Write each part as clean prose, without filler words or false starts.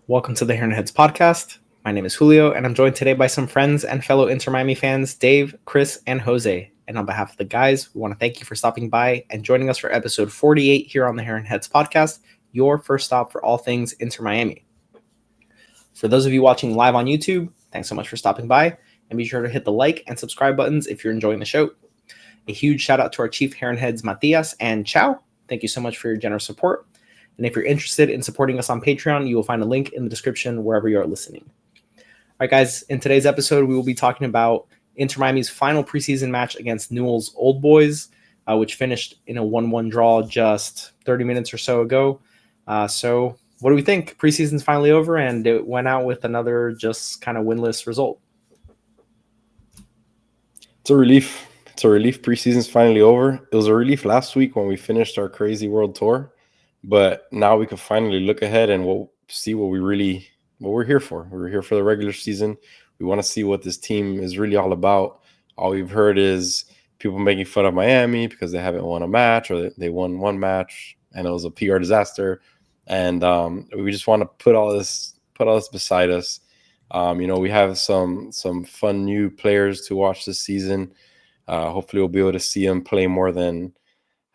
Welcome to the Heron Heads podcast. My name is Julio, and I'm joined today by some friends and fellow Inter Miami fans, Dave, Chris, and Jose. And on behalf of the guys, we want to thank you for stopping by and joining us for episode 48 here on the Heron Heads podcast, your first stop for all things Inter Miami. For those of you watching live on YouTube, thanks so much for stopping by, and be sure to hit the like and subscribe buttons if you're enjoying the show. A huge shout out to our chief Heron Heads, Matias and Chow. Thank you so much for your generous support. And if you're interested in supporting us on Patreon, you will find a link in the description wherever you are listening. All right, guys, in today's episode, we will be talking about Inter Miami's final preseason match against Newell's Old Boys, which finished in a 1-1 draw just 30 minutes or so ago. So what do we think? Preseason's finally over, and it went out with another just kind of winless result. It's a relief. Preseason's finally over. It was a relief last week when we finished our crazy world tour. But now we can finally look ahead and we'll see what we're here for. We're here for the regular season. We want to see what this team is really all about. All we've heard is people making fun of Miami because they haven't won a match, or they won one match and it was a PR disaster. And we just want to put all this beside us. We have some fun new players to watch this season. Hopefully we'll be able to see them play more than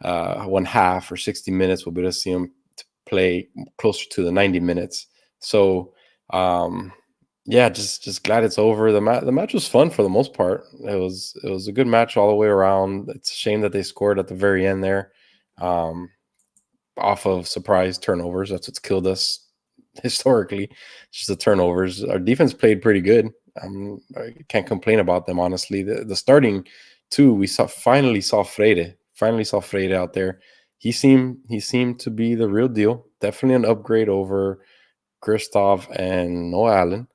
one half or 60 minutes. We'll be able to see them to play closer to the 90 minutes. So, just glad it's over. The match was fun for the most part. It was a good match all the way around. It's a shame that they scored at the very end there, off of surprise turnovers. That's what's killed us historically. Just the turnovers. Our defense played pretty good. I can't complain about them, honestly. The starting two, we finally saw Freire out there. He seemed to be the real deal. Definitely an upgrade over Christoph and Noah Allen.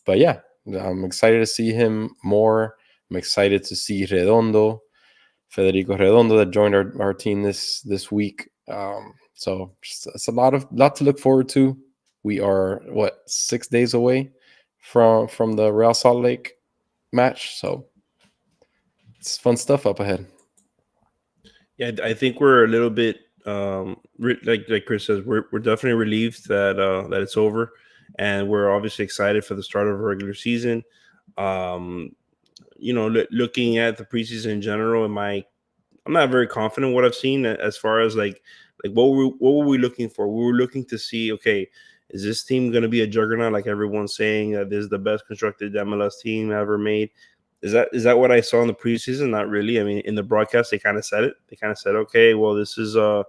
But yeah, I'm excited to see him more. I'm excited to see Federico Redondo that joined our team this week. So it's a lot to look forward to. We are 6 days away from the Real Salt Lake match. So it's fun stuff up ahead. Yeah, I think we're a little bit like Chris says, we're definitely relieved that it's over, and we're obviously excited for the start of a regular season. Looking at the preseason in general, I'm not very confident in what I've seen as far as like what were we looking for? We were looking to see, okay, is this team going to be a juggernaut like everyone's saying that this is the best constructed MLS team ever made? Is that what I saw in the preseason? Not really. I mean, in the broadcast, they kind of said it. They kind of said, okay, well, this doesn't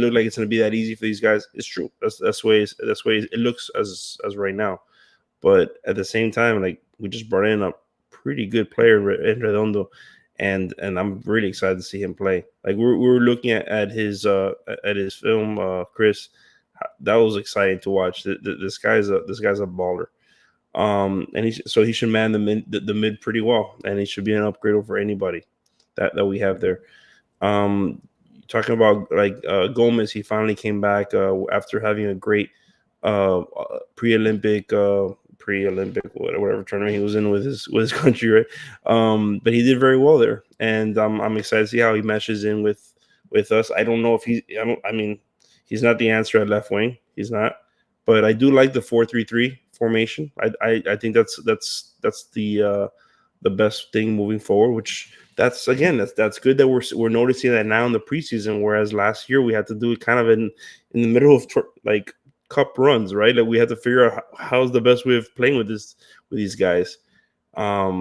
look like it's going to be that easy for these guys. It's true. That's the way it looks as right now. But at the same time, like, we just brought in a pretty good player in Redondo, and I'm really excited to see him play. Like, we were looking at his film, Chris. That was exciting to watch. This guy's a baller. And he should man the mid pretty well, and he should be an upgrade over anybody that we have there. Talking about Gomez, he finally came back after having a great pre-Olympic whatever tournament he was in with his country, right? But he did very well there, and I'm excited to see how he meshes in with us. I don't know if he's not the answer at left wing. He's not, but I do like the 4-3-3 formation. I think that's the best thing moving forward. Which that's good that we're noticing that now in the preseason. Whereas last year we had to do it kind of in the middle of cup runs, right? Like, we had to figure out how's the best way of playing with these guys. I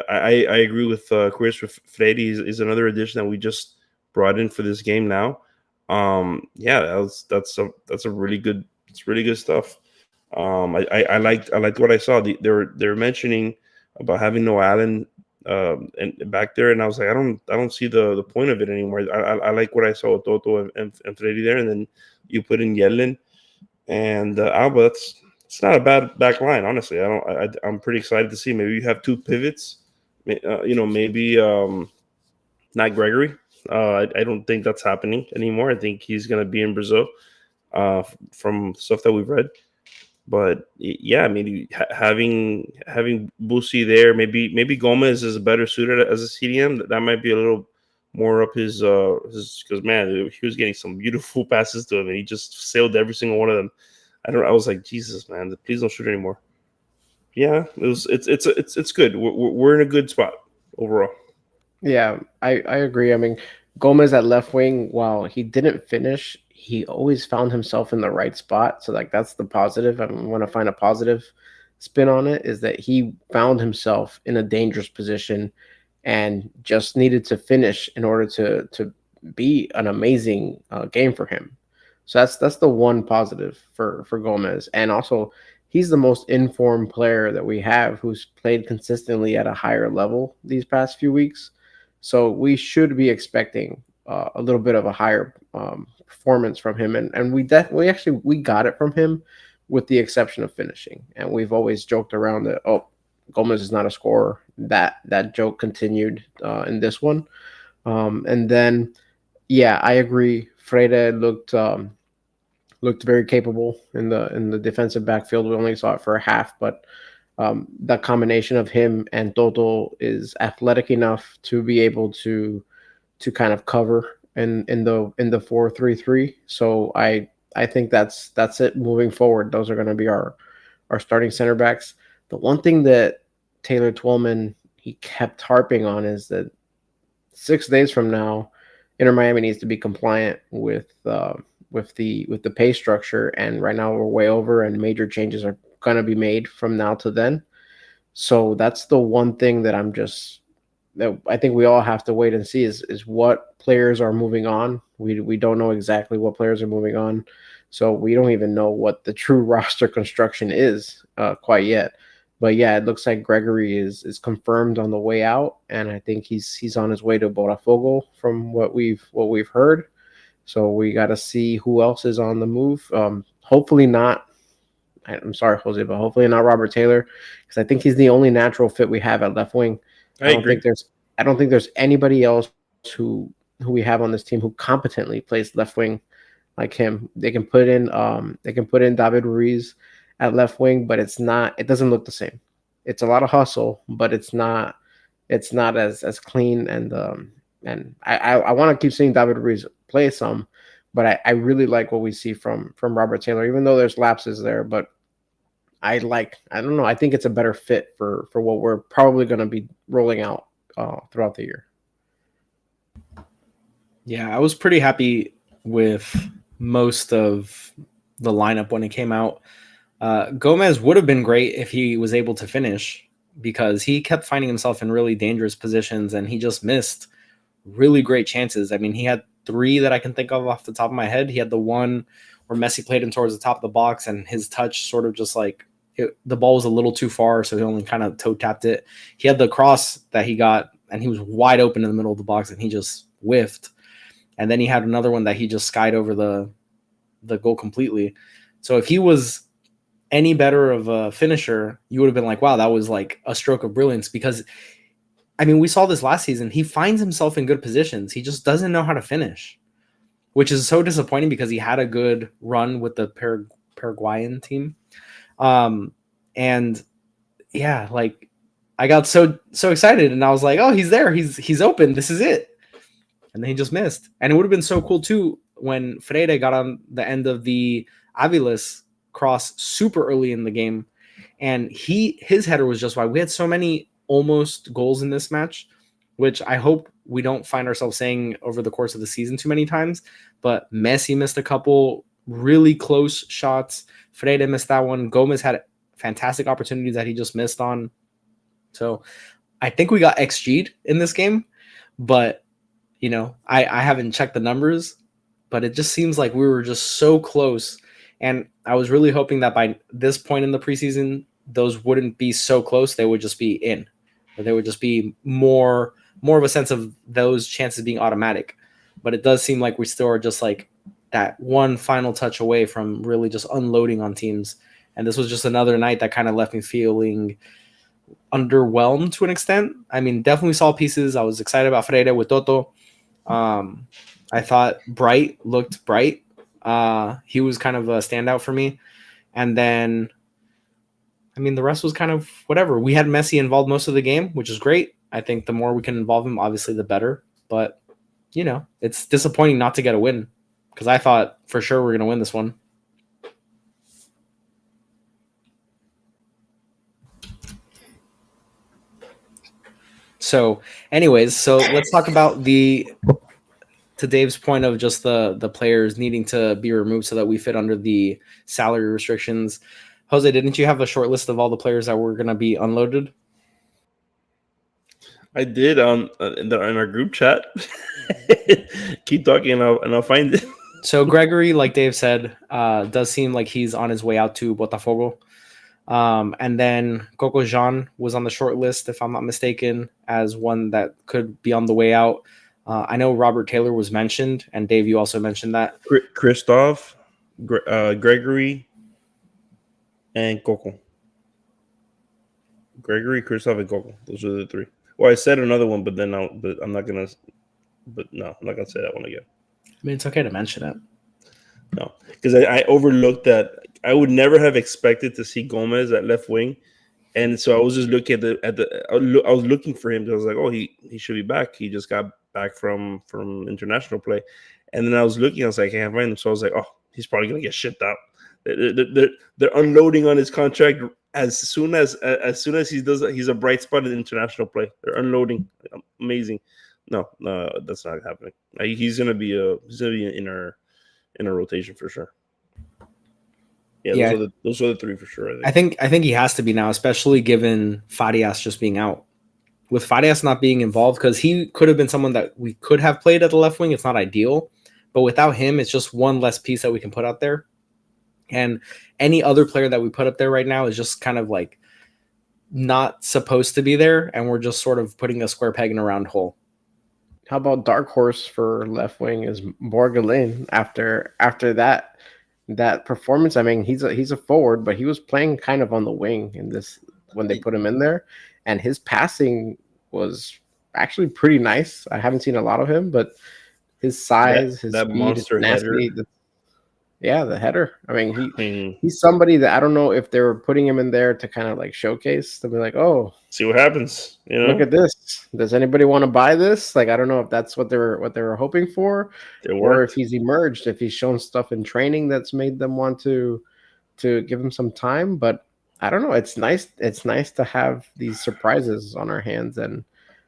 agree with Chris. With Freddy is another addition that we just brought in for this game now. That's a really good. It's really good stuff. I liked what I saw. They're mentioning about having no Allen and back there, and I was like, I don't see the point of it anymore. I like what I saw with Toto and Freddy there, and then you put in Yellen and Alba. It's not a bad back line, honestly. I'm pretty excited to see. Maybe you have two pivots. Maybe not Gregory. I don't think that's happening anymore. I think he's going to be in Brazil from stuff that we've read. But yeah, I mean, having Busi there, maybe Gomez is better suited as a CDM. That might be a little more up his because man, he was getting some beautiful passes to him, and he just sailed every single one of them. I was like, Jesus, man, please don't shoot anymore. Yeah, it's good. We're in a good spot overall. Yeah, I agree. I mean, Gomez at left wing, while he didn't finish, he always found himself in the right spot. So like that's the positive. I want to find a positive spin on it is that he found himself in a dangerous position and just needed to finish in order to be an amazing game for him. So that's the one positive for Gomez, and also he's the most informed player that we have who's played consistently at a higher level these past few weeks. So we should be expecting a little bit of a higher performance from him, and we definitely actually we got it from him, with the exception of finishing. And we've always joked around that Gomez is not a scorer. That joke continued in this one, and then yeah, I agree. Freire looked very capable in the defensive backfield. We only saw it for a half, but that combination of him and Toto is athletic enough to be able to kind of cover in the 4-3-3. So I think that's it moving forward. Those are going to be our starting center backs. The one thing that Taylor Twellman he kept harping on is that 6 days from now, Inter Miami needs to be compliant with the pay structure, and right now we're way over, and major changes are going to be made from now to then. So that's the one thing that I think we all have to wait and see is what players are moving on. We don't know exactly what players are moving on, so we don't even know what the true roster construction is quite yet. But yeah, it looks like Gregory is confirmed on the way out, and I think he's on his way to Botafogo from what we've heard. So we got to see who else is on the move. Hopefully not. I'm sorry, Jose, but hopefully not Robert Taylor, because I think he's the only natural fit we have at left wing. I don't think there's anybody else who we have on this team who competently plays left wing like him. They can put in David Ruiz at left wing, but it doesn't look the same. It's a lot of hustle, but it's not as clean, and I want to keep seeing David Ruiz play some, but I really like what we see from Robert Taylor, even though there's lapses there. But I don't know. I think it's a better fit for what we're probably going to be rolling out throughout the year. Yeah, I was pretty happy with most of the lineup when it came out. Gomez would have been great if he was able to finish, because he kept finding himself in really dangerous positions and he just missed really great chances. I mean, he had 3 that I can think of off the top of my head. He had the one where Messi played him towards the top of the box and his touch sort of just like the ball was a little too far, so he only kind of toe tapped it. He had the cross that he got and he was wide open in the middle of the box and he just whiffed. And then he had another one that he just skied over the goal completely. So if he was any better of a finisher, you would have been like, wow, that was like a stroke of brilliance. Because I mean, we saw this last season. He finds himself in good positions. He just doesn't know how to finish, which is so disappointing because he had a good run with the Paraguayan team. And yeah, like I got so excited and I was like, oh, he's there. He's open. This is it. And then he just missed. And it would have been so cool too when Freire got on the end of the Aviles cross super early in the game. And his header was just wide. We had so many almost goals in this match, which I hope we don't find ourselves saying over the course of the season too many times. But Messi missed a couple really close shots. Freire missed that one. Gomez had fantastic opportunities that he just missed on. So I think we got XG'd in this game, but you know, I haven't checked the numbers, but it just seems like we were just so close. And I was really hoping that by this point in the preseason, those wouldn't be so close. They would just be in, or they would just be more of a sense of those chances being automatic. But it does seem like we still are just like that one final touch away from really just unloading on teams. And this was just another night that kind of left me feeling underwhelmed to an extent. I mean, definitely saw pieces. I was excited about Freire with Toto. I thought Bright looked bright. He was kind of a standout for me. And then, I mean, the rest was kind of whatever. We had Messi involved most of the game, which is great. I think the more we can involve him, obviously, the better. But, you know, it's disappointing not to get a win because I thought for sure we're going to win this one. So, anyways, let's talk about to Dave's point of just the players needing to be removed so that we fit under the salary restrictions. Jose, didn't you have a short list of all the players that were going to be unloaded? I did in our group chat. Keep talking and I'll find it. So Gregory, like Dave said, does seem like he's on his way out to Botafogo. And then Coco Jean was on the short list, if I'm not mistaken, as one that could be on the way out. I know Robert Taylor was mentioned, and Dave, you also mentioned that. Christoph, Gregory, and Coco. Gregory, Christoph, and Coco. Those are the three. Well, I said another one, but I'm not gonna. But no, I'm not gonna say that one again. I mean, it's okay to mention it. No, because I overlooked that. I would never have expected to see Gomez at left wing, and so I was just looking I was looking for him. I was like, oh, he should be back. He just got back from international play, and then I was looking. I was like, I can't find him. So I was like, oh, he's probably gonna get shipped out. They're unloading on his contract as soon as he's a bright spot in international play. They're unloading. Amazing. No, that's not happening. He's gonna be in our rotation for sure. Yeah. Those are the three for sure. I think he has to be now, especially given Farias just being out. With Farias not being involved, because he could have been someone that we could have played at the left wing. It's not ideal, but without him, it's just one less piece that we can put out there. And any other player that we put up there right now is just kind of like not supposed to be there, and we're just sort of putting a square peg in a round hole. How about dark horse for left wing is Borgelin after that performance? I mean, he's a forward, but he was playing kind of on the wing in this when they put him in there, and his passing was actually pretty nice. I haven't seen a lot of him, but his size, his that speed, monster header. Yeah, the header. I mean, he's somebody that I don't know if they were putting him in there to kind of like showcase to be like, oh, see what happens. You know, look at this. Does anybody want to buy this? Like, I don't know if that's what they were hoping for, or if he's emerged, if he's shown stuff in training that's made them want to give him some time. But I don't know. It's nice. It's nice to have these surprises on our hands, and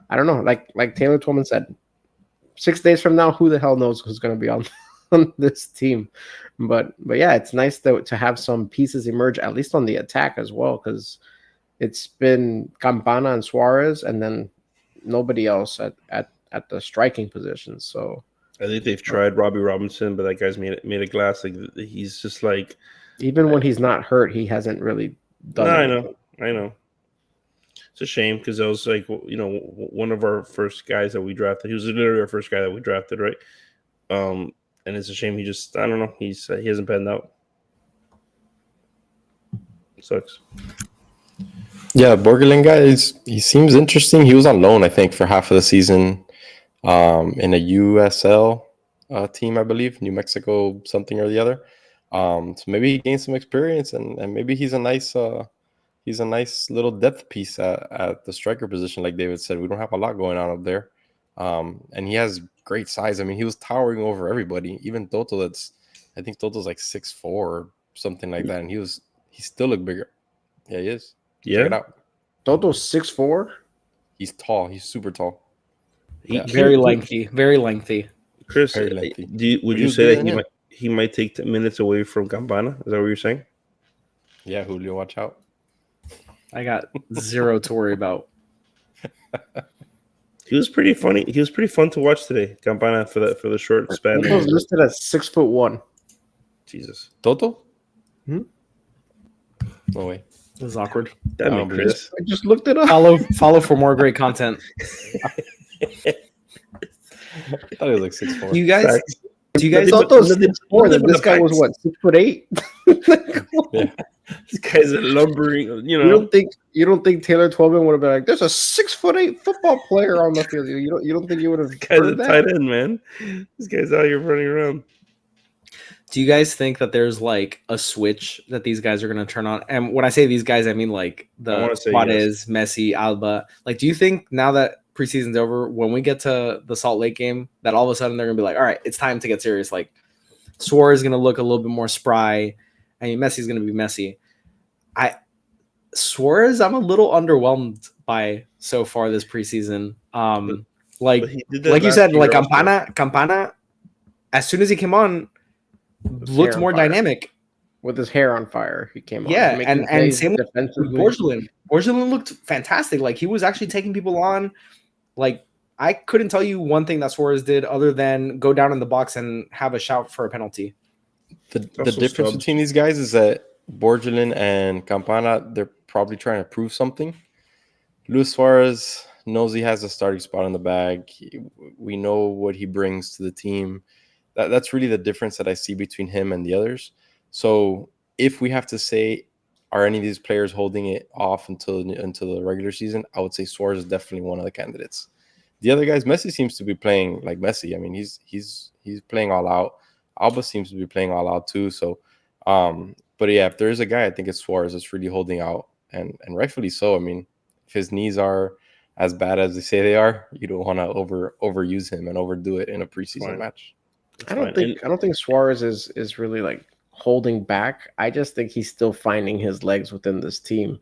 I don't know. Like Taylor Twellman said, 6 days from now, who the hell knows who's going to be on this team? But yeah, it's nice to have some pieces emerge, at least on the attack as well, because it's been Campana and Suarez, and then nobody else at the striking position. So I think they've tried Robbie Robinson, but that guy's made a glass. Like, he's just like, even when he's not hurt, he hasn't really done it. I know. It's a shame because that was like, you know, one of our first guys that we drafted. He was literally our first guy that we drafted, right? And it's a shame he just, I don't know, he hasn't panned out. Sucks. Yeah, Borgelin guy he seems interesting. He was on loan, I think, for half of the season in a USL team, I believe, New Mexico something or the other. So maybe he gained some experience, and maybe he's a nice little depth piece at the striker position. Like David said, we don't have a lot going on up there, and he has great size. I mean, he was towering over everybody, even Toto. I think Toto's like 6'4" or something like that, and he still looked bigger. Yeah, he is. Yeah, check it out. Toto's 6'4". He's tall. He's super tall. Very lengthy. Chris, Very lengthy. Would you say that he might take 10 minutes away from Campana? Is that what you're saying? Yeah, Julio, watch out. I got zero to worry about. He was pretty funny. He was pretty fun to watch today, Campana, for the short span. He was listed as 6'1". Jesus. Toto? No way. This is awkward. That made Chris. I just looked it up. Follow for more great content. I thought he was like 6'4". Do you guys Toto's 6'4", then this guy was what, 6'8"? Yeah. This guy's a lumbering, you know. You don't think You don't think Taylor Twelman would have been like, "There's a 6'8" football player on the field"? You don't think you would have This guy's a heard that? tight end, man. This guy's out here running around. Do you guys think that there's like a switch that these guys are going to turn on? And when I say these guys, I mean like I wanna the say Suarez, Messi, Alba. Like, do you think now that preseason's over, when we get to the Salt Lake game, that all of a sudden they're going to be like, all right, it's time to get serious? Like, Suarez is going to look a little bit more spry. I mean, Messi's going to be Messi. Suarez, I'm a little underwhelmed by so far this preseason. Like But he did that like you last said, year like also. Campana, as soon as he came on, looked hair on more fire. dynamic. With his hair on fire, he came on. Yeah, making and plays same with defensively. Borgelin. Borgelin looked fantastic. Like, he was actually taking people on. Like, I couldn't tell you one thing that Suarez did other than go down in the box and have a shout for a penalty. The Also difference Stubbs. between these guys is that Borgelin and Campana, they're probably trying to prove something. Luis Suarez knows he has a starting spot in the bag. We know what he brings to the team. That's really the difference that I see between him and the others. So if we have to say, are any of these players holding it off until the regular season, I would say Suarez is definitely one of the candidates. The other guys, Messi seems to be playing like Messi. I mean, he's playing all out. Alba seems to be playing all out too. So, but yeah, if there is a guy, I think it's Suarez that's really holding out, and rightfully so. I mean, if his knees are as bad as they say they are, you don't want to overuse him and overdo it in a preseason match. I don't think Suarez is really like holding back. I just think he's still finding his legs within this team.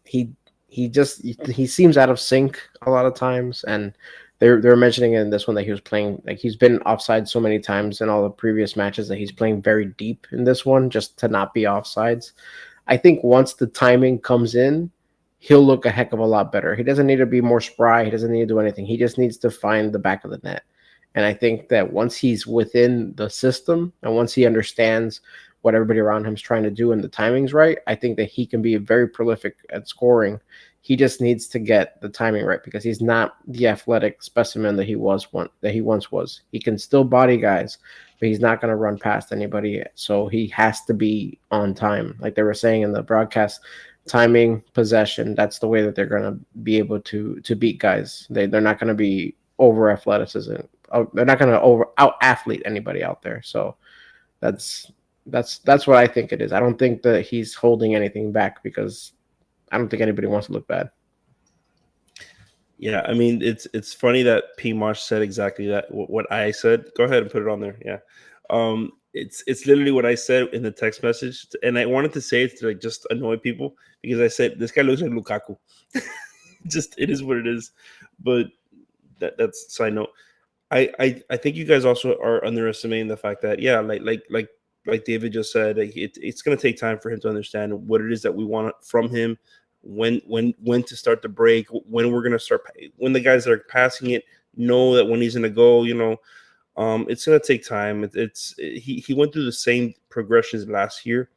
He seems out of sync a lot of times, and they're mentioning in this one that he was playing like he's been offside so many times in all the previous matches that he's playing very deep in this one just to not be offsides. I think once the timing comes in, he'll look a heck of a lot better. He doesn't need to be more spry. He doesn't need to do anything. He just needs to find the back of the net. And I think that once he's within the system and once he understands what everybody around him is trying to do and the timing's right, I think that he can be very prolific at scoring. He just needs to get the timing right because he's not the athletic specimen that he once was. He can still body guys, but he's not going to run past anybody. So he has to be on time. Like they were saying in the broadcast, timing, possession, that's the way that they're going to be able to beat guys. They're not going to be over athleticism. They're not going to out athlete anybody out there. So that's what I think it is. I don't think that he's holding anything back because I don't think anybody wants to look bad. Yeah, I mean, it's funny that P. Marsh said exactly that. What I said. Go ahead and put it on there. Yeah, it's literally what I said in the text message, and I wanted to say it to like just annoy people because I said this guy looks like Lukaku. Just it is what it is. But that's side note. I think you guys also are underestimating the fact that like David just said, it's going to take time for him to understand what it is that we want from him, when to start the break, when we're going to start, when the guys that are passing it know that when he's going to go, it's going to take time. He went through the same progressions last year,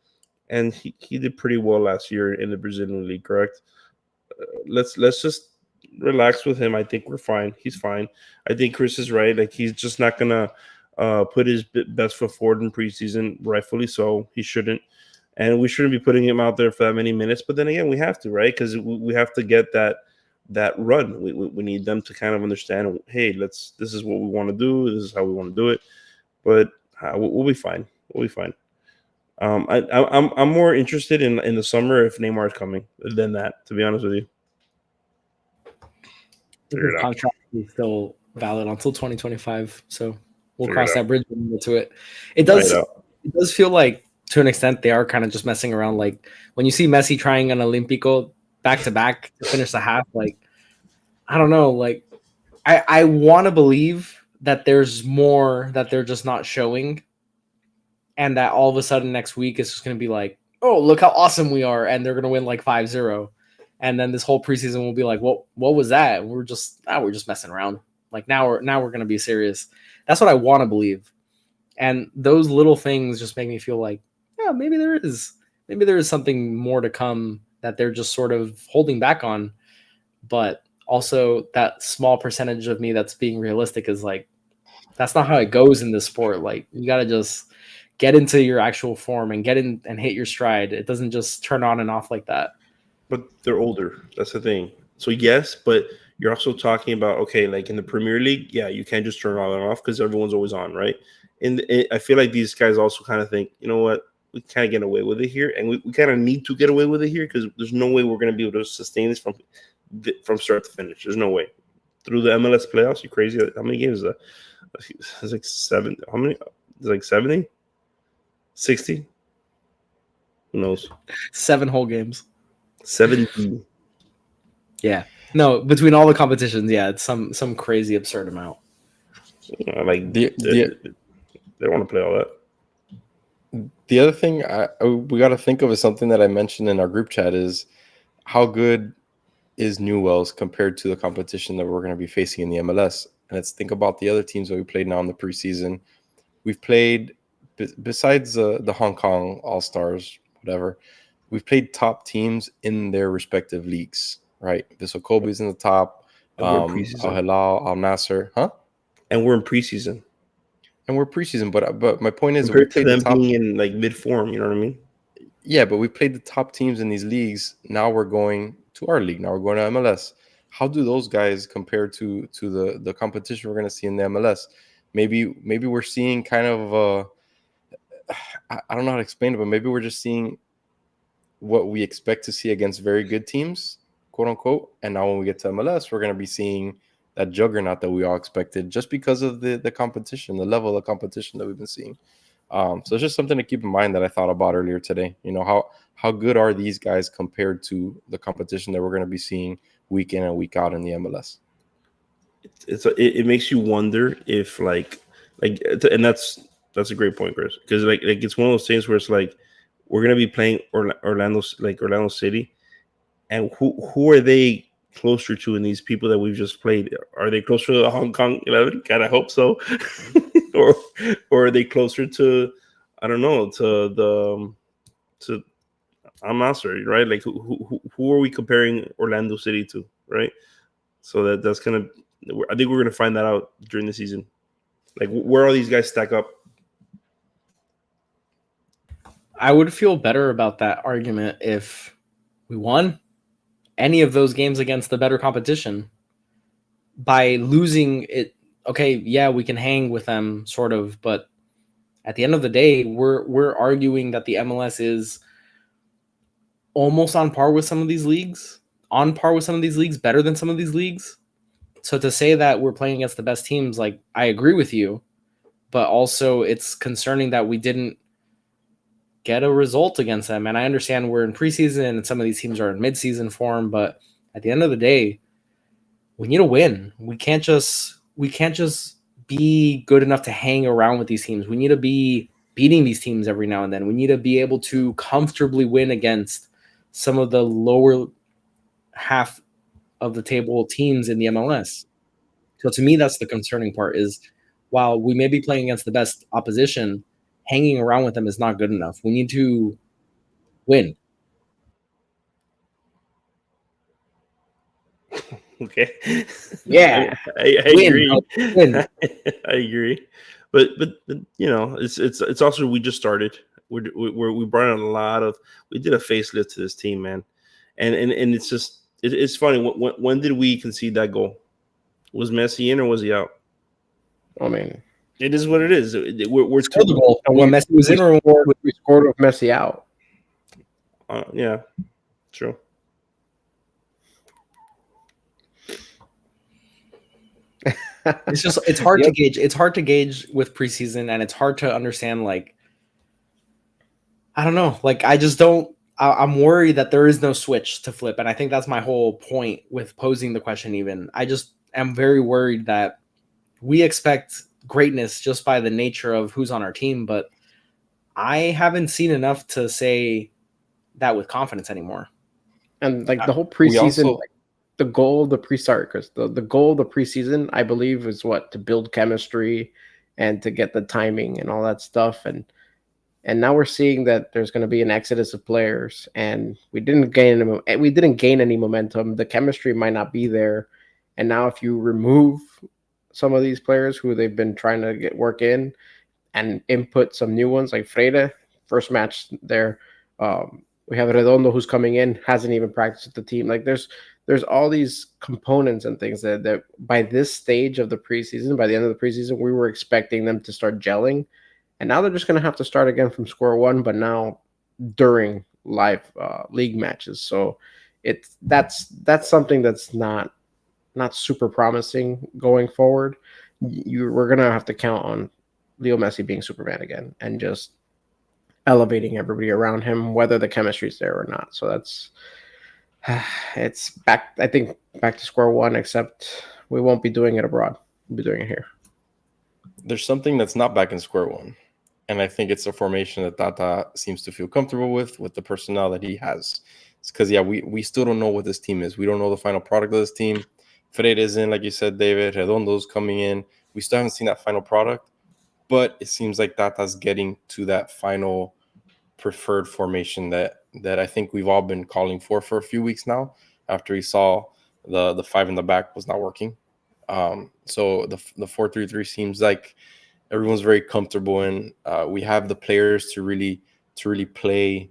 and he did pretty well last year in the Brazilian league. Correct. Let's just relax with him. I think we're fine. He's fine. I think Chris is right. Like he's just not gonna put his best foot forward in preseason. Rightfully so. He shouldn't, and we shouldn't be putting him out there for that many minutes. But then again, we have to, right? Because we have to get that run. We need them to kind of understand. Hey, this is what we want to do. This is how we want to do it. But we'll be fine. We'll be fine. I'm more interested in the summer if Neymar is coming than that. To be honest with you. His contract is still valid until 2025, so we'll cross that bridge when we get to it. It does feel like, to an extent, they are kind of just messing around. Like when you see Messi trying an Olympico back to back to finish the half, like I don't know. Like I want to believe that there's more that they're just not showing, and that all of a sudden next week it's just going to be like, oh, look how awesome we are, and they're going to win like 5-0. And then this whole preseason will be like, what was that? We're just messing around. Like now we're going to be serious. That's what I want to believe. And those little things just make me feel like, yeah, maybe there is something more to come that they're just sort of holding back on. But also that small percentage of me that's being realistic is like, that's not how it goes in this sport. Like you got to just get into your actual form and get in and hit your stride. It doesn't just turn on and off like that. But they're older. That's the thing. So yes, but you're also talking about, okay, like in the Premier League, yeah, you can't just turn all that off because everyone's always on, right? And I feel like these guys also kind of think, you know what, we can't get away with it here, and we kind of need to get away with it here because there's no way we're going to be able to sustain this from start to finish. There's no way. Through the MLS playoffs, you crazy? How many games is that? It's like 7. How many? It's like 70? 60? Who knows? 7 whole games. 70. Yeah. No, between all the competitions, yeah, it's some crazy absurd amount. Like they want to play all that. The other thing we got to think of is something that I mentioned in our group chat is how good is Newells compared to the competition that we're going to be facing in the MLS. And let's think about the other teams that we played now in the preseason. We've played, besides the Hong Kong All-Stars, whatever, we've played top teams in their respective leagues, right? Vissel Kobe's in the top, Al Hilal, Al Nasser, huh? And we're in preseason. But my point is, compared to them being in like mid-form, you know what I mean? Yeah, but we played the top teams in these leagues. Now we're going to our league. Now we're going to MLS. How do those guys compare to the competition we're going to see in the MLS? Maybe we're seeing kind of I don't know how to explain it, but maybe we're just seeing what we expect to see against very good teams, quote unquote. And now when we get to MLS, we're going to be seeing that juggernaut that we all expected just because of the competition, the level of competition that we've been seeing. So it's just something to keep in mind that I thought about earlier today. You know, how good are these guys compared to the competition that we're going to be seeing week in and week out in the MLS? It makes you wonder if and that's a great point, Chris, because like it's one of those things where it's like we're gonna be playing Orlando City, and who are they closer to in these people that we've just played? Are they closer to the Hong Kong 11? God, I hope so. or are they closer to, I don't know, to I'm not sure, right? Like who are we comparing Orlando City to, right? So that's kind of, I think we're going to find that out during the season. Like where all these guys stack up. I would feel better about that argument if we won any of those games against the better competition. By losing it, okay, yeah, we can hang with them sort of, but at the end of the day, we're arguing that the MLS is almost on par with some of these leagues, better than some of these leagues. So to say that we're playing against the best teams, like, I agree with you, but also it's concerning that we didn't get a result against them. And I understand we're in preseason and some of these teams are in midseason form, but at the end of the day, we need a win. We can't just be good enough to hang around with these teams. We need to be beating these teams every now and then. We need to be able to comfortably win against some of the lower half of the table teams in the MLS. So to me, that's the concerning part, is while we may be playing against the best opposition, hanging around with them is not good enough. We need to win. Okay. Yeah. I Win. agree. Win. I agree. But you know, it's also, we just started. We brought in we did a facelift to this team, man. And it's just, it's funny. When did we concede that goal? Was Messi in or was he out? I mean, it is what it is. We're Scored the goal when Messi was in, or we scored with Messi out. Yeah, true. It's hard to gauge. It's hard to gauge with preseason, and it's hard to understand. Like, I don't know. Like, I'm worried that there is no switch to flip, and I think that's my whole point with posing the question. Even I just am very worried that we expect greatness just by the nature of who's on our team, but I haven't seen enough to say that with confidence anymore. And like the whole preseason, the goal of the Chris, the goal of the preseason, I believe, is what, to build chemistry and to get the timing and all that stuff. And now we're seeing that there's going to be an exodus of players, and we didn't gain any momentum. The chemistry might not be there. And now if you remove some of these players who they've been trying to get work in and input some new ones like Freire, first match there, We have Redondo who's coming in, hasn't even practiced with the team. Like there's all these components and things that by this stage of the preseason, by the end of the preseason, we were expecting them to start gelling. And now they're just going to have to start again from square one, but now during live league matches. So that's something that's not super promising going forward. We're going to have to count on Leo Messi being Superman again and just elevating everybody around him, whether the chemistry's there or not. So that's it's back. I think back to square one, except we won't be doing it abroad. We'll be doing it here. There's something that's not back in square one, and I think it's a formation that Tata seems to feel comfortable with the personnel that he has. It's because we still don't know what this team is. We don't know the final product of this team. Fred is in, like you said, David. Redondo's coming in. We still haven't seen that final product, but it seems like Tata's getting to that final preferred formation that I think we've all been calling for a few weeks now, after he saw the five in the back was not working. So the 4-3-3 seems like everyone's very comfortable in. We have the players to really play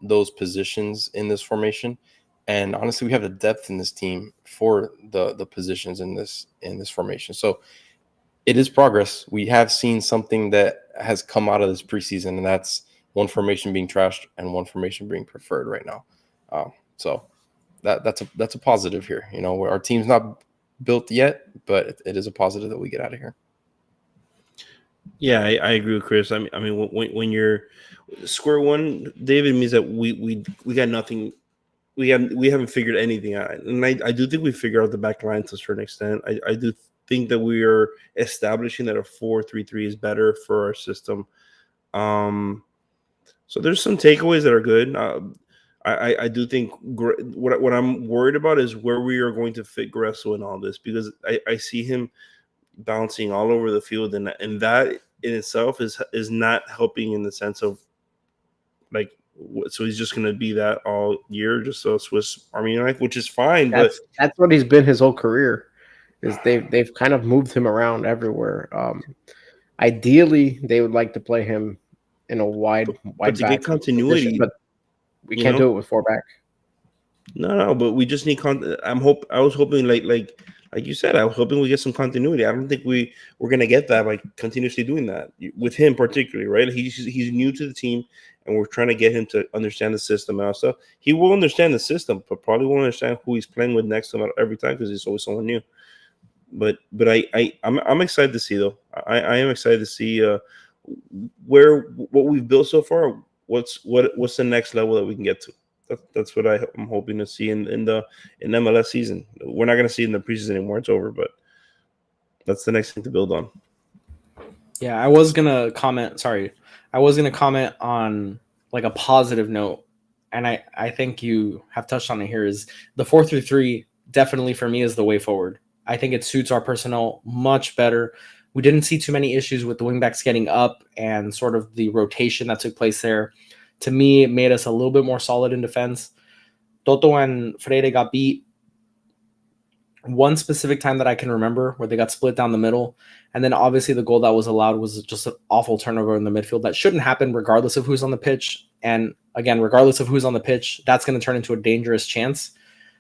those positions in this formation, and honestly, we have the depth in this team for the positions in this formation. So it is progress. We have seen something that has come out of this preseason, and that's one formation being trashed and one formation being preferred right now. So that's a positive here. You know, our team's not built yet, but it is a positive that we get out of here. Yeah, I agree with Chris. I mean, when you're square one, David, means that we got nothing. We haven't figured anything out, and I do think we figured out the back line to a certain extent. I do think that we are establishing that a 4-3-3 is better for our system. So there's some takeaways that are good. I do think what I'm worried about is where we are going to fit Gressel in all this, because I see him bouncing all over the field, and that in itself is not helping in the sense of, like, so he's just going to be that all year, just a Swiss Army knife, which is fine. That's what he's been his whole career. Is they've kind of moved him around everywhere. Ideally, they would like to play him in a wide but to get continuity, position, but we can't do it with four back. No, but we just need I was hoping like you said, I was hoping we get some continuity. I don't think we're gonna get that by continuously doing that with him particularly, right? He's new to the team, and we're trying to get him to understand the system and all stuff. He will understand the system, but probably won't understand who he's playing with next to him every time, because he's always someone new. But I'm excited to see, though. I am excited to see what we've built so far. What's the next level that we can get to? That's what I'm hoping to see in MLS season. We're not going to see it in the preseason anymore. It's over, but that's the next thing to build on. Yeah, I was going to comment on like a positive note, and I think you have touched on it here, is the 4-3-3 definitely for me is the way forward. I think it suits our personnel much better. We didn't see too many issues with the wingbacks getting up and sort of the rotation that took place there. To me, it made us a little bit more solid in defense. Toto and Freire got beat one specific time that I can remember, where they got split down the middle. And then obviously the goal that was allowed was just an awful turnover in the midfield that shouldn't happen regardless of who's on the pitch. And again, regardless of who's on the pitch, that's going to turn into a dangerous chance.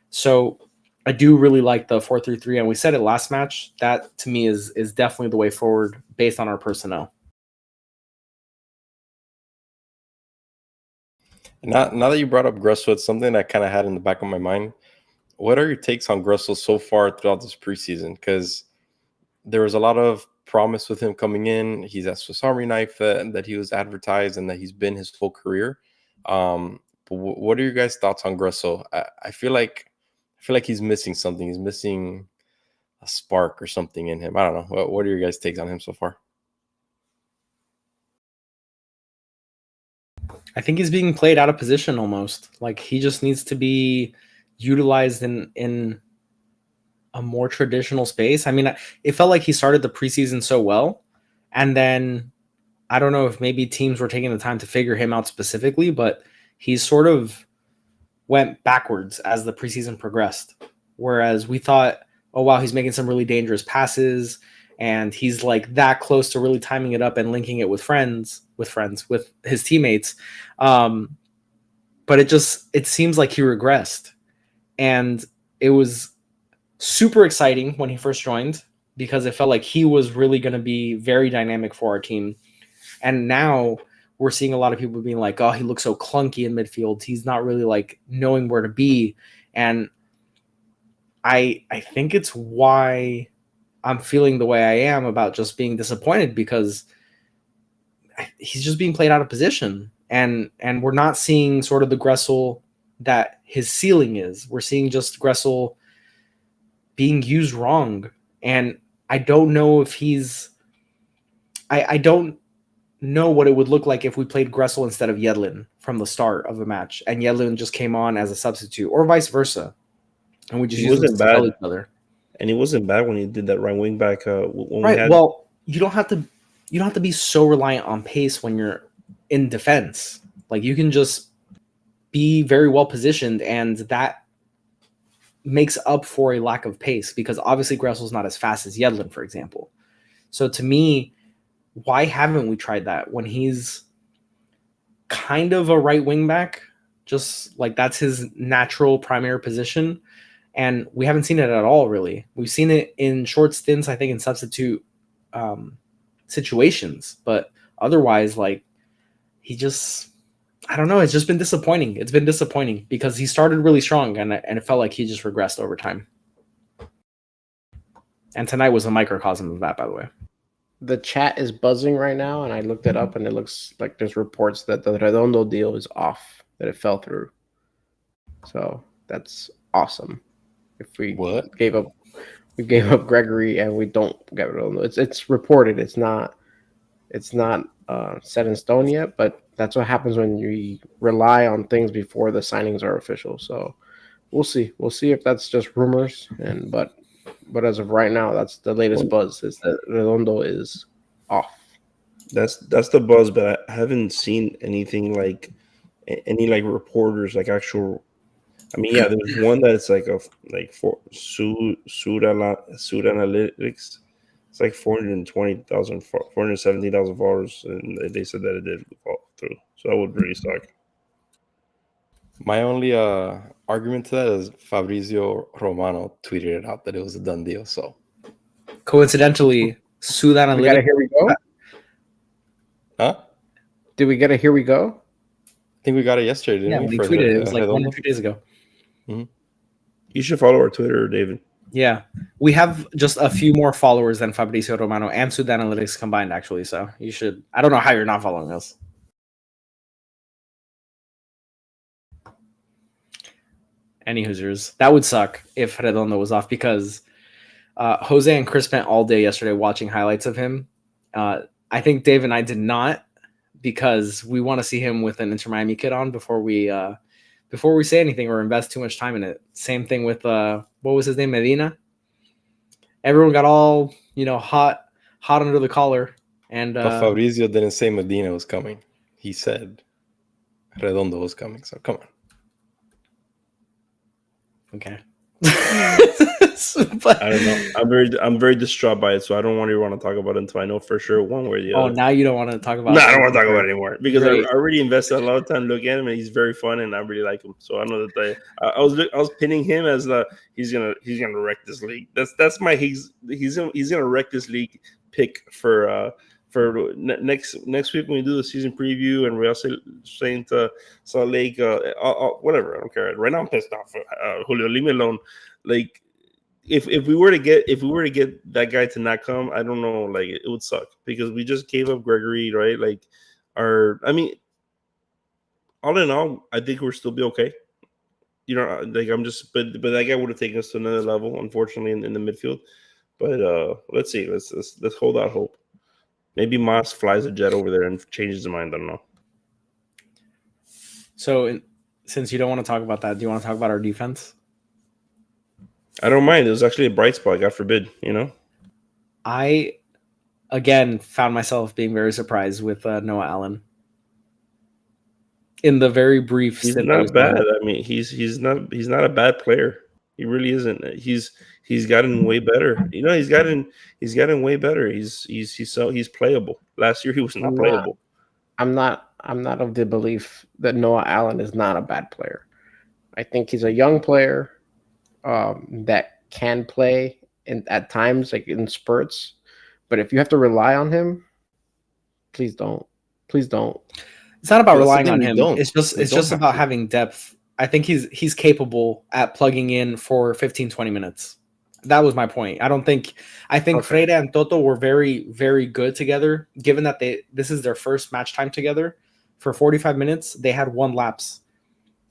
So I do really like the 4-3-3, and we said it last match. That to me is definitely the way forward based on our personnel. Now that you brought up Gressel, it's something I kind of had in the back of my mind. What are your takes on Gressel so far throughout this preseason? Because there was a lot of promise with him coming in. He's that Swiss Army knife that he was advertised and that he's been his whole career. But what are your guys' thoughts on Gressel? I feel like he's missing something. He's missing a spark or something in him. I don't know. What are your guys' takes on him so far? I think he's being played out of position almost. Like, he just needs to be utilized in a more traditional space. I mean, it felt like he started the preseason so well, and then I don't know if maybe teams were taking the time to figure him out specifically, but he sort of went backwards as the preseason progressed. Whereas we thought, oh wow, he's making some really dangerous passes, and he's like that close to really timing it up and linking it with his teammates. But but it seems like he regressed. And it was super exciting when he first joined because it felt like he was really going to be very dynamic for our team. And now we're seeing a lot of people being like, oh, he looks so clunky in midfield. He's not really like knowing where to be. And I think it's why I'm feeling the way I am about just being disappointed, because he's just being played out of position. And we're not seeing sort of the Gressel that his ceiling is. We're seeing just Gressel being used wrong. And I don't know if I don't know what it would look like if we played Gressel instead of Yedlin from the start of a match and Yedlin just came on as a substitute, or vice versa. And we just used them to tell each other. And he wasn't bad when he did that right wing back. Right. Well, you don't have to be so reliant on pace when you're in defense. Like, you can just be very well positioned, and that makes up for a lack of pace, because obviously Gressel's not as fast as Yedlin, for example. So to me, why haven't we tried that when he's kind of a right wing back? Just like, that's his natural primary position. And we haven't seen it at all, really. We've seen it in short stints, I think, in substitute situations. But otherwise, like, he just, I don't know. It's just been disappointing. It's been disappointing because he started really strong, and it felt like he just regressed over time. And tonight was a microcosm of that, by the way. The chat is buzzing right now, and I looked it up, and it looks like there's reports that the Redondo deal is off, that it fell through. So that's awesome. If we gave up Gregory and we don't get Redondo, it's reported. It's not set in stone yet, but that's what happens when you rely on things before the signings are official. So we'll see. We'll see if that's just rumors, but as of right now, that's the latest buzz, is that Redondo is off. That's the buzz, but I haven't seen anything like any like reporters, like actual. I mean, yeah, there's one that's for Sud Analytics. It's like 417,000 followers, and they said that it did fall through. So that would really suck. My only argument to that is Fabrizio Romano tweeted it out that it was a done deal. So coincidentally, Sud Analytics. We got a here we go. Huh? Did we get a here we go? I think we got it yesterday, didn't we? We tweeted it. It was like 1 or 2 days ago. Mm-hmm. You should follow our Twitter, David. Yeah, we have just a few more followers than Fabrizio Romano and Sud Analytics combined, actually. So you should. I don't know how you're not following us. Any Hoosiers, that would suck if Redondo was off, because Jose and Chris spent all day yesterday watching highlights of him. I think Dave and I did not, because we want to see him with an Inter Miami kit on before we say anything or invest too much time in it. Same thing with what was his name, Medina. Everyone got all hot under the collar, and but Fabrizio didn't say Medina was coming. He said Redondo was coming. So come on. Okay. But I don't know. I'm very distraught by it, so I don't really want to talk about it until I know for sure one way or the other. Oh, now you don't want to talk about it? No, I don't want to talk about it anymore, because I already invested a lot of time looking at him, and he's very fun, and I really like him. So I know that I was pinning him as he's gonna wreck this league. That's my he's gonna wreck this league pick for next week when we do the season preview, and we're also saying to Salt Lake, whatever. I don't care. Right now I'm pissed off. Julio, leave me alone. Like, if we were to get that guy to not come, I don't know. Like, it would suck, because we just gave up Gregory, right? Like, all in all, I think we'll still be okay. Like, I'm just, but that guy would have taken us to another level, unfortunately, in the midfield. But let's see. Let's hold out hope. Maybe Moss flies a jet over there and changes his mind. I don't know. So, since you don't want to talk about that, do you want to talk about our defense? I don't mind. It was actually a bright spot, God forbid, I, again, found myself being very surprised with Noah Allen. In the very brief stint. He's not bad. I mean, he's not a bad player. He really isn't. He's gotten way better. He's gotten way better. He's playable. Last year he was not playable. I'm not I'm not of the belief that Noah Allen is not a bad player. I think he's a young player that can play at times, like in spurts. But if you have to rely on him, please don't. Please don't. It's not about But that's the relying thing, on we him. don't. It's just We it's don't just have about to. having depth. I think he's capable at plugging in for 15, 20 minutes. That was my point. I think Okay. Freire and Toto were very, very good together, given that this is their first match time together. For 45 minutes, they had one lapse.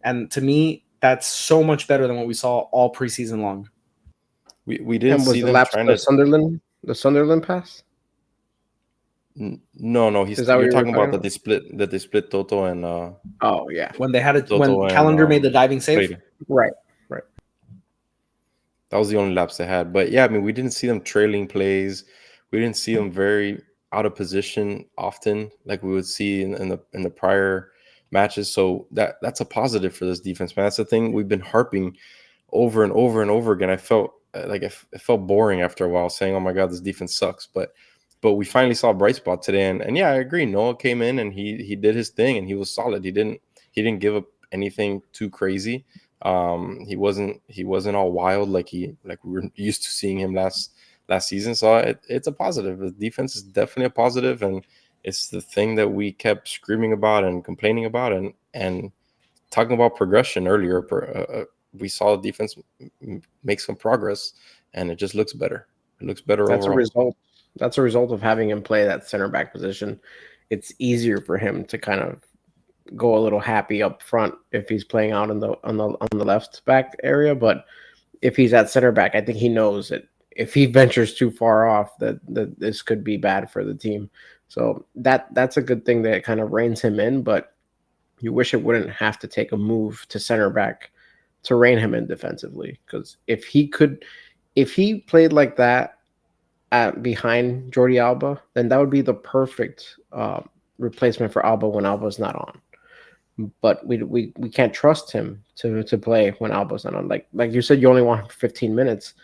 And to me, that's so much better than what we saw all preseason long. We didn't And was see the them lapse trying the to. Sunderland pass? No, Is that what you're you were talking about talking that they split Toto and Oh yeah, When they had it, Toto when and Calendar made the diving save. Freire. right. That was the only laps they had. But yeah, I mean, we didn't see them trailing plays. We didn't see them very out of position often, like we would see in the prior matches. So that's a positive for this defense, man. That's the thing we've been harping over and over and over again. I felt like it felt boring after a while, saying, "Oh my God, this defense sucks." But we finally saw a bright spot today, and yeah, I agree. Noah came in and he did his thing, and he was solid. He didn't give up anything too crazy. He wasn't all wild like we were used to seeing him last season. So it's a positive. The defense is definitely a positive, and it's the thing that we kept screaming about and complaining about, and talking about progression earlier. We saw the defense make some progress, and it just looks better. It looks better That's overall. a result. That's a result of having him play that center back position. It's easier for him to kind of go a little happy up front if he's playing out on the left back area. But if he's at center back, I think he knows that if he ventures too far off, that this could be bad for the team. So that's a good thing that kind of reins him in. But you wish it wouldn't have to take a move to center back to rein him in defensively. Because if he played like that behind Jordi Alba, then that would be the perfect replacement for Alba when Alba's not on. But we can't trust him to play when Alba's not on. Like you said, you only want him for 15 minutes.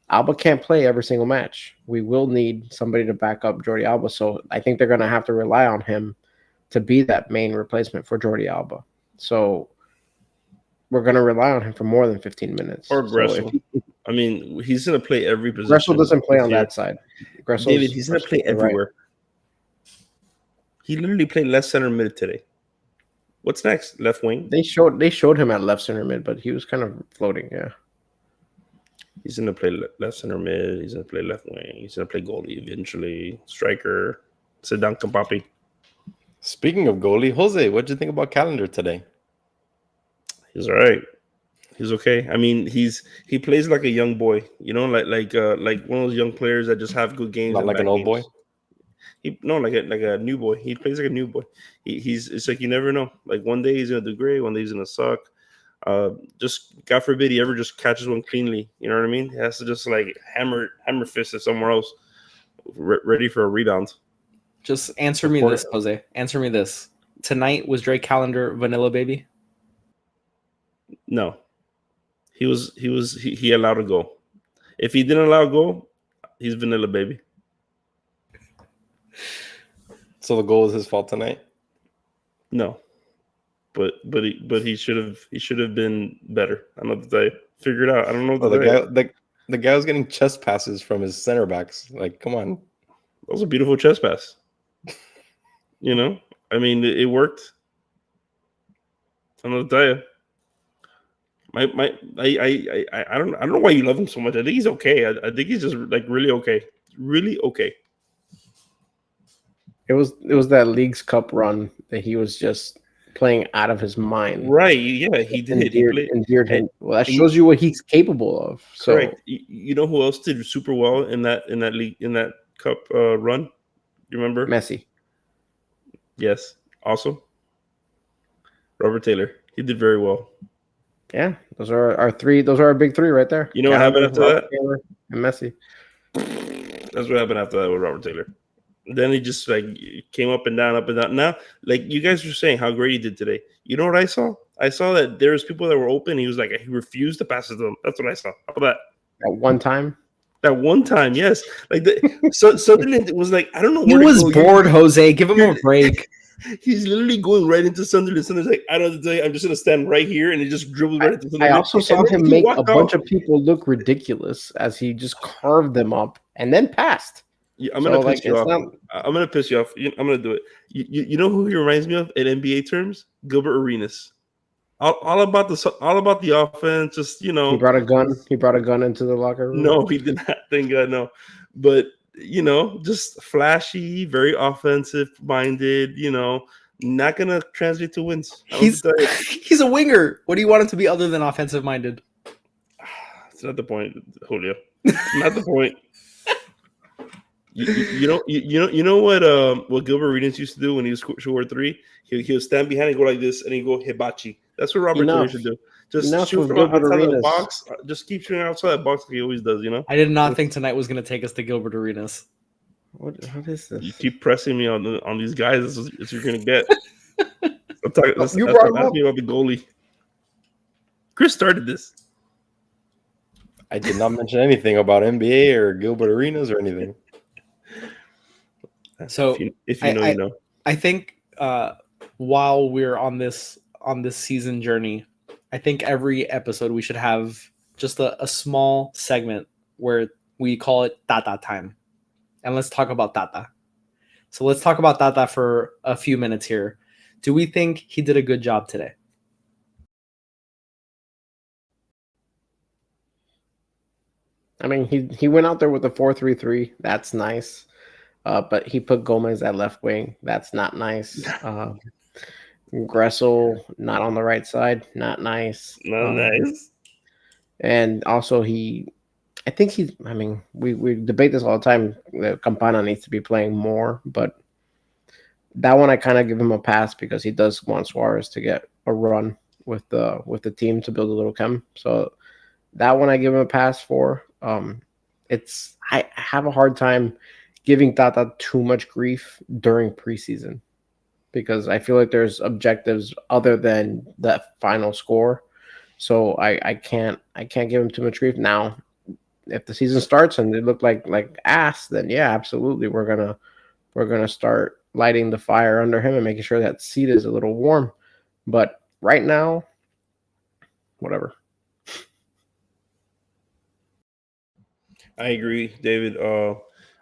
Alba can't play every single match. We will need somebody to back up Jordi Alba. So I think they're going to have to rely on him to be that main replacement for Jordi Alba. So we're going to rely on him for more than 15 minutes. Or Gressel. So I mean, he's going to play every position. Gressel doesn't play on that side. David, he's going to play everywhere. Right. He literally played left center mid today. What's next? Left wing? They showed him at left center mid, but he was kind of floating, yeah. He's going to play left center mid. He's going to play left wing. He's going to play goalie eventually. Striker. Sit down, Kampapi. Speaking of goalie, Jose, what did you think about Calendar today? He's all right. He's okay. I mean, he plays like a young boy, you know, like one of those young players that just have good games. Not like an old boy. Like a new boy. He plays like a new boy. It's like you never know. Like one day he's gonna do great, one day he's gonna suck. Just God forbid he ever just catches one cleanly. You know what I mean? He has to just like hammer fist it somewhere else, ready for a rebound. Just answer me this, Jose. Answer me this. Tonight was Drake Calendar Vanilla Baby? No. He allowed a goal. If he didn't allow a goal, he's Vanilla Baby. So the goal was his fault tonight? No. But he should have been better. I don't know what to tell you. Figure it out. I don't know what to tell you. The guy was getting chest passes from his center backs. Like, come on. That was a beautiful chest pass. You know? I mean, it worked. I don't know what to tell you. I don't know why you love him so much. I think he's okay. I think he's just like really okay. Really okay. It was that Leagues Cup run that he was just playing out of his mind. Right. Yeah, he did. Endeared him. Well, that shows you what he's capable of. So correct. You know who else did super well in that league, in that cup run? You remember? Messi. Yes. Also, Robert Taylor. He did very well. Yeah, those are our three. Those are our big three right there. You know what happened after that? Taylor and Messi. That's what happened after that with Robert Taylor. Then he just like came up and down. Now, like you guys were saying how great he did today. You know what I saw? I saw that there was people that were open. He was like, he refused to pass it to them. That's what I saw. How about that? At one time? That one time, yes. Like Sutherland was like, I don't know. He was bored, Jose. Give him a break. He's literally going right into Sunderland. Sunderland's like, I don't know what to tell you. I'm just gonna stand right here, and he just dribbles right into Sunderland. I also saw him make a bunch of people look ridiculous as he just carved them up and then passed. Yeah, I'm gonna piss you off. I'm gonna piss you off. I'm gonna do it. You know who he reminds me of in NBA terms? Gilbert Arenas. All about the offense. Just he brought a gun. He brought a gun into the locker room. No, he did not. Thank God, no. But just flashy, very offensive minded. Not gonna translate to wins. He's a winger. What do you want him to be other than offensive minded? It's not the point, Julio. It's not the point. You know what Gilbert Arenas used to do when he was short three? He would stand behind and go like this, and he go hibachi. That's what Robert Torrey should do. Just shoot from outside the box. Just keep shooting outside the box like he always does. I did not think tonight was going to take us to Gilbert Arenas. What is this? You keep pressing me on these guys. This is what you're going to get. You brought him up. Asking about the goalie. Chris started this. I did not mention anything about NBA or Gilbert Arenas or anything. So if you know, you know. I think while we're on this season journey, I think every episode we should have just a small segment where we call it Tata Time. And let's talk about Tata. So let's talk about Tata for a few minutes here. Do we think he did a good job today? I mean, he went out there with a 4-3-3. That's nice. But he put Gomez at left wing. That's not nice. Gressel not on the right side. Not nice. Not nice. And also we debate this all the time. Campana needs to be playing more, but that one I kind of give him a pass because he does want Suarez to get a run with the team to build a little chem. So that one I give him a pass for. I have a hard time giving Tata too much grief during preseason because I feel like there's objectives other than that final score. So I can't give him too much grief. Now, if the season starts and they look like ass, then yeah, absolutely we're gonna start lighting the fire under him and making sure that seat is a little warm. But right now, whatever. I agree, David.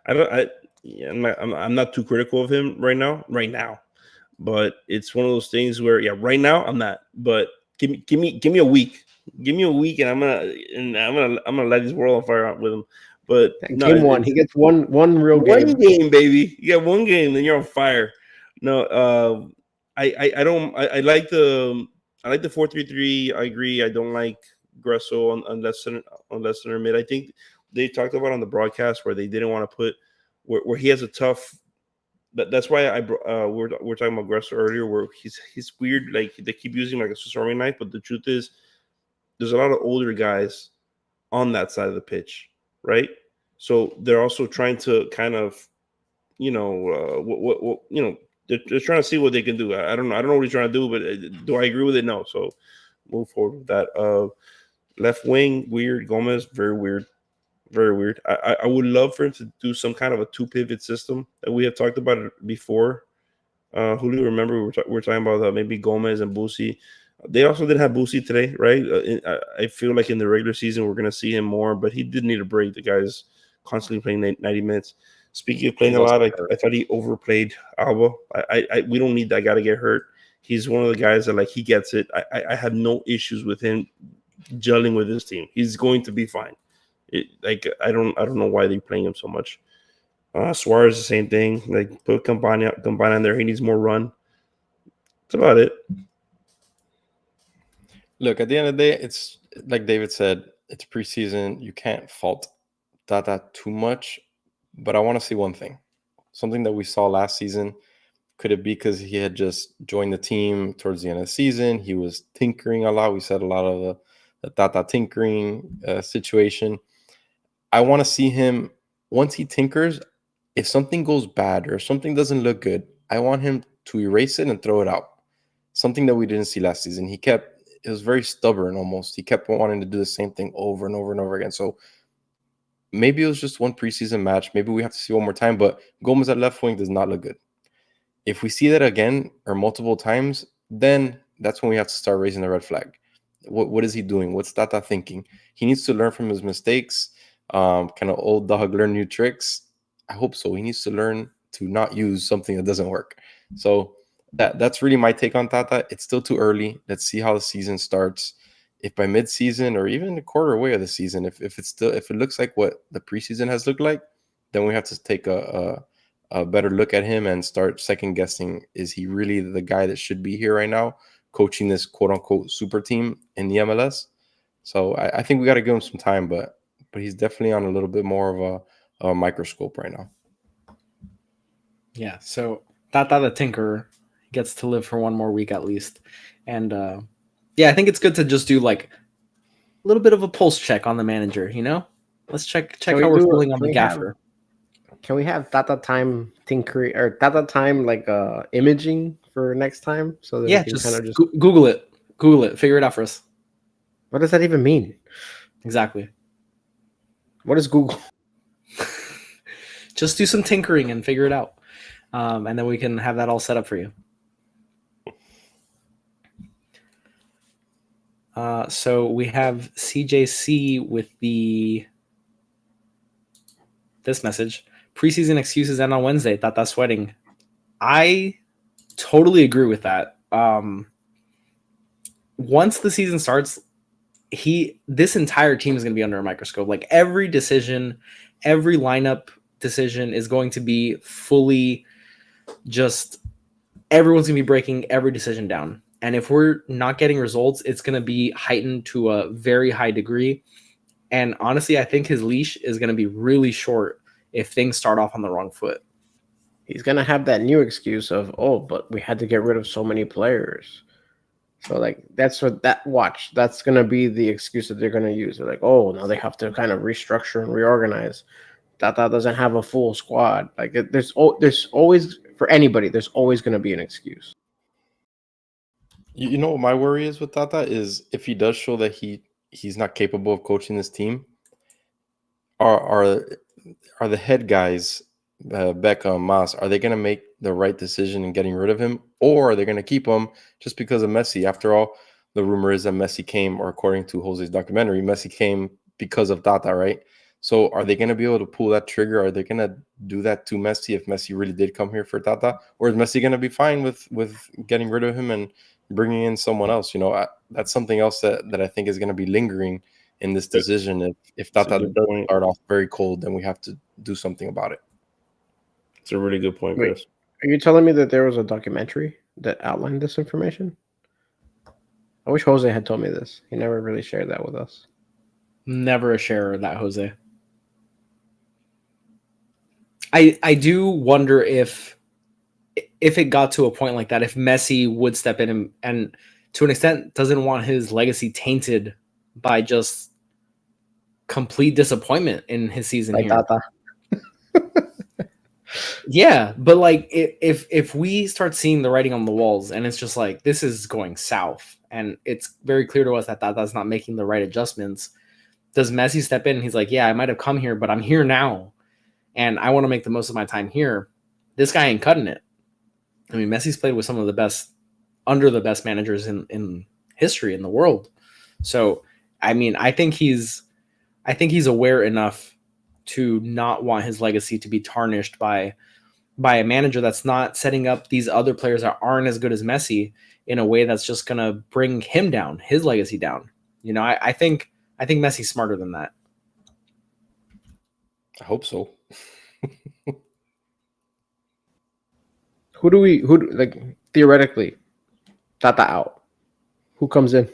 I'm not too critical of him right now, but it's one of those things where right now I'm not. But give me a week, and I'm gonna light this world on fire with him. But game one, he gets one real game. One game, baby. You got one game, then you're on fire. No, I like the 4-3-3. I agree. I don't like Gressel on left center mid. I think they talked about on the broadcast where they didn't want to put where he has a tough. That's why we're talking about Gressel earlier, where he's weird. Like they keep using like a Swiss Army knife, but the truth is, there's a lot of older guys on that side of the pitch, right? So they're also trying to kind of, they're trying to see what they can do. I don't know what he's trying to do, but do I agree with it? No. So move forward with that. Left wing, weird. Gomez, very weird. Very weird. I would love for him to do some kind of a 2-pivot system that we have talked about it before. Julio, remember we were talking about maybe Gomez and Busi. They also didn't have Busi today, right? I feel like in the regular season we're going to see him more, but he did need a break. The guy's constantly playing 90 minutes. Speaking of playing a lot, I thought he overplayed Alba. We don't need that guy to get hurt. He's one of the guys that he gets it. I have no issues with him gelling with his team. He's going to be fine. I don't know why they're playing him so much. Suarez the same thing. Put Campana in there. He needs more run. That's about it. Look, at the end of the day, it's like David said, it's preseason. You can't fault Tata too much. But I want to see one thing. Something that we saw last season. Could it be because he had just joined the team towards the end of the season? He was tinkering a lot. We said a lot of the Tata tinkering situation. I want to see him, once he tinkers, if something goes bad or something doesn't look good, I want him to erase it and throw it out. Something that we didn't see last season. It was very stubborn almost. He kept wanting to do the same thing over and over and over again. So maybe it was just one preseason match. Maybe we have to see one more time. But Gomez at left wing does not look good. If we see that again or multiple times, then that's when we have to start raising the red flag. What is he doing? What's Tata thinking? He needs to learn from his mistakes. Kind of old dog learn new tricks. I hope so. He needs to learn to not use something that doesn't work. So that's really my take on Tata. It's still too early. Let's see how the season starts. If by mid-season or even a quarter away of the season, if it looks like what the preseason has looked like, then we have to take a better look at him and start second guessing. Is he really the guy that should be here right now, coaching this quote unquote super team in the MLS? So I think we got to give him some time, but he's definitely on a little bit more of a microscope right now. Yeah. So Tata the Tinker gets to live for one more week at least, and yeah, I think it's good to just do like a little bit of a pulse check on the manager. You know, let's check how we're feeling on the gaffer. Can we have Tata Time tinkering or Tata Time like imaging for next time so that we can just kind of just Google it, figure it out for us. What does that even mean? Exactly. What is Google? Just do some tinkering and figure it out, and then we can have that all set up for you. So we have CJC with this message. Preseason excuses end on Wednesday. Tata sweating. I totally agree with that. Once the season starts, this entire team is going to be under a microscope. Like every decision, every lineup decision is going to be fully just everyone's going to be breaking every decision down. And if we're not getting results, it's going to be heightened to a very high degree. And honestly, I think his leash is going to be really short if things start off on the wrong foot. He's going to have that new excuse of, oh, but we had to get rid of so many players. So, like, that's going to be the excuse that they're going to use. They're like, oh, now they have to kind of restructure and reorganize. Tata doesn't have a full squad. Like, there's always, for anybody, there's always going to be an excuse. You know what my worry is with Tata is if he does show that he's not capable of coaching this team, are the head guys, Beckham, Mas, are they going to make the right decision in getting rid of him, or are they going to keep him just because of Messi? After all, the rumor is that Messi came, or according to Jose's documentary, Messi came because of Tata, right? So are they going to be able to pull that trigger? Are they going to do that to Messi if Messi really did come here for Tata? Or is Messi going to be fine with getting rid of him and bringing in someone else? You know, that's something else that I think is going to be lingering in this decision. If Tata doesn't start off very cold, then we have to do something about it. It's a really good point, Chris. Are you telling me that there was a documentary that outlined this information? I wish Jose had told me this. He never really shared that with us. Never a sharer of that, Jose. I do wonder if it got to a point like that, if Messi would step in and to an extent doesn't want his legacy tainted by just complete disappointment in his season like here. Tata. Yeah, but like if we start seeing the writing on the walls and it's just like this is going south and it's very clear to us that Tata's not making the right adjustments, does Messi step in and he's like, yeah, I might have come here, but I'm here now and I want to make the most of my time here. This guy ain't cutting it. I mean, Messi's played with some of the best, under the best managers in history in the world. So, I mean, I think he's aware enough to not want his legacy to be tarnished by a manager that's not setting up these other players that aren't as good as Messi in a way that's just going to bring him down, his legacy down. You know, I think Messi's smarter than that. I hope so. Who do like theoretically, Tata out? Who comes in?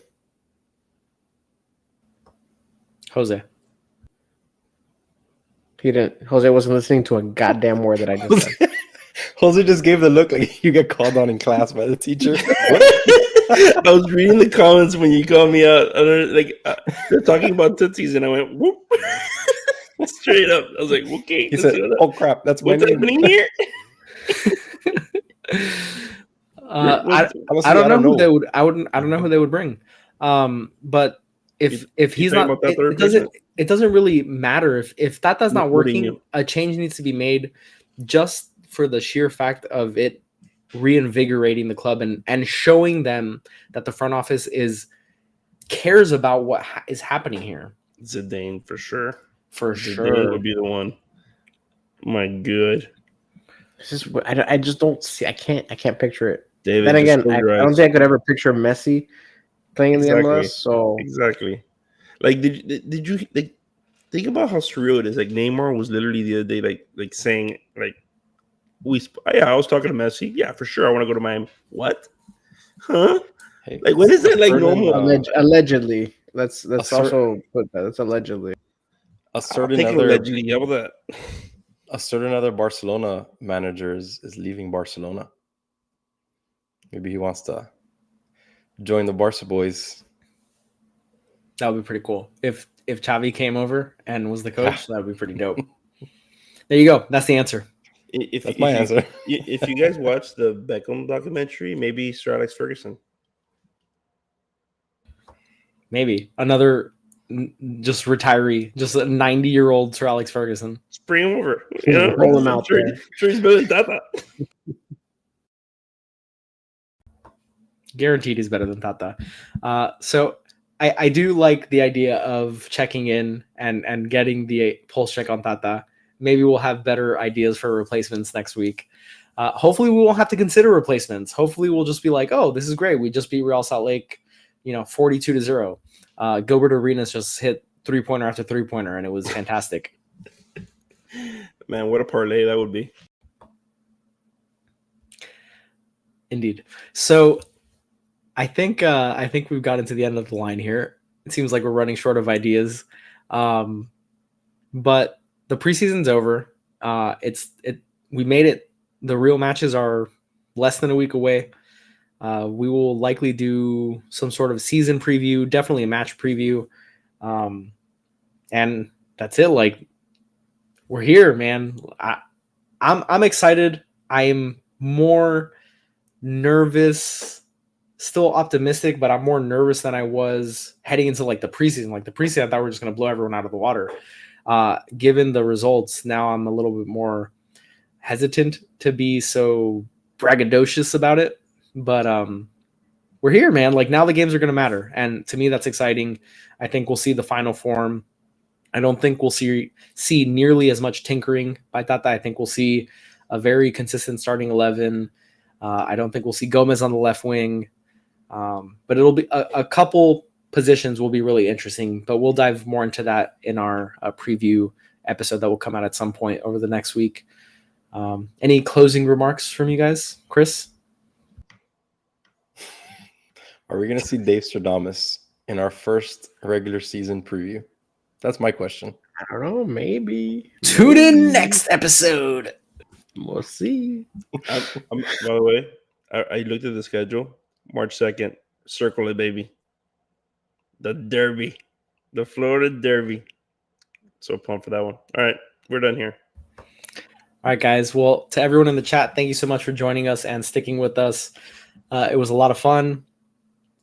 Jose. He didn't. Jose wasn't listening to a goddamn word that I just said. Jose just gave the look like you get called on in class by the teacher. I was reading the comments when you called me out. They're talking about Tootsies, and I went, whoop. Straight up. I was like, okay. He said, oh, crap. That's what's happening here? I don't know who they would. I don't know who they would bring. But if he's not, it doesn't really matter if Tata's not working. A change needs to be made, just for the sheer fact of it reinvigorating the club and showing them that the front office cares about what is happening here. Zidane for sure. Zidane Zidane would be the one. My good. I just don't see. I can't picture it. David, then again, I your don't eyes. think I could ever picture Messi playing in the Exactly. MLS. So Exactly. Like, did you like think about how surreal it is? Like Neymar was literally the other day, like saying like, I was talking to Messi. Yeah, for sure. I want to go to Miami. What? Huh? Hey, Like when is that like normal? allegedly, let's certain- also put that. It's allegedly. A certain allegedly. How about that? a certain other Barcelona manager is leaving Barcelona. Maybe he wants to join the Barca boys. That would be pretty cool. If Xavi came over and was the coach, that would be pretty dope. There you go. That's the answer. That's my answer. If you guys watch the Beckham documentary, maybe Sir Alex Ferguson. Maybe another just retiree, just a 90-year-old Sir Alex Ferguson. Just bring him over. Roll him out there. Sure he's better than Tata. Guaranteed he's better than Tata. So I do like the idea of checking in and getting the pulse check on Tata. Maybe we'll have better ideas for replacements next week. Hopefully we won't have to consider replacements. Hopefully we'll just be like, oh, this is great. We just beat Real Salt Lake, 42-0. Gilbert Arenas just hit 3-pointer after 3-pointer, and it was fantastic. Man, what a parlay that would be. Indeed. So I think we've gotten to the end of the line here. It seems like we're running short of ideas. But the preseason's over. We made it. The real matches are less than a week away. We will likely do some sort of season preview, definitely a match preview. And that's it. Like, we're here, man. I'm excited. I'm more nervous, still optimistic, but I'm more nervous than I was heading into like the preseason. Like the preseason, I thought we were just going to blow everyone out of the water. Given the results, now I'm a little bit more hesitant to be so braggadocious about it. But we're here, man. Like now the games are going to matter. And to me, that's exciting. I think we'll see the final form. I don't think we'll see nearly as much tinkering by Tata. I think we'll see a very consistent starting 11. I don't think we'll see Gomez on the left wing. But it'll be a couple positions will be really interesting. But we'll dive more into that in our preview episode that will come out at some point over the next week. Any closing remarks from you guys? Chris? Are we going to see Dave Stradamus in our first regular season preview? That's my question. I don't know. Maybe. Tune in next episode. We'll see. By the way, I looked at the schedule. March 2nd. Circle it, baby. The Derby. The Florida Derby. So pumped for that one. All right. We're done here. All right, guys. Well, to everyone in the chat, thank you so much for joining us and sticking with us. It was a lot of fun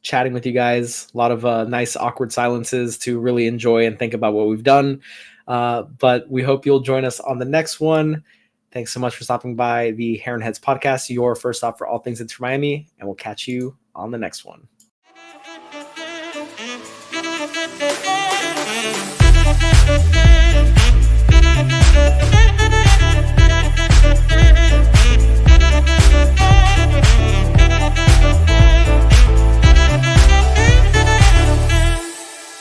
chatting with you guys. A lot of nice, awkward silences to really enjoy and think about what we've done. But we hope you'll join us on the next one. Thanks so much for stopping by the Heron Heads podcast, your first stop for all things Inter Miami, and we'll catch you on the next one.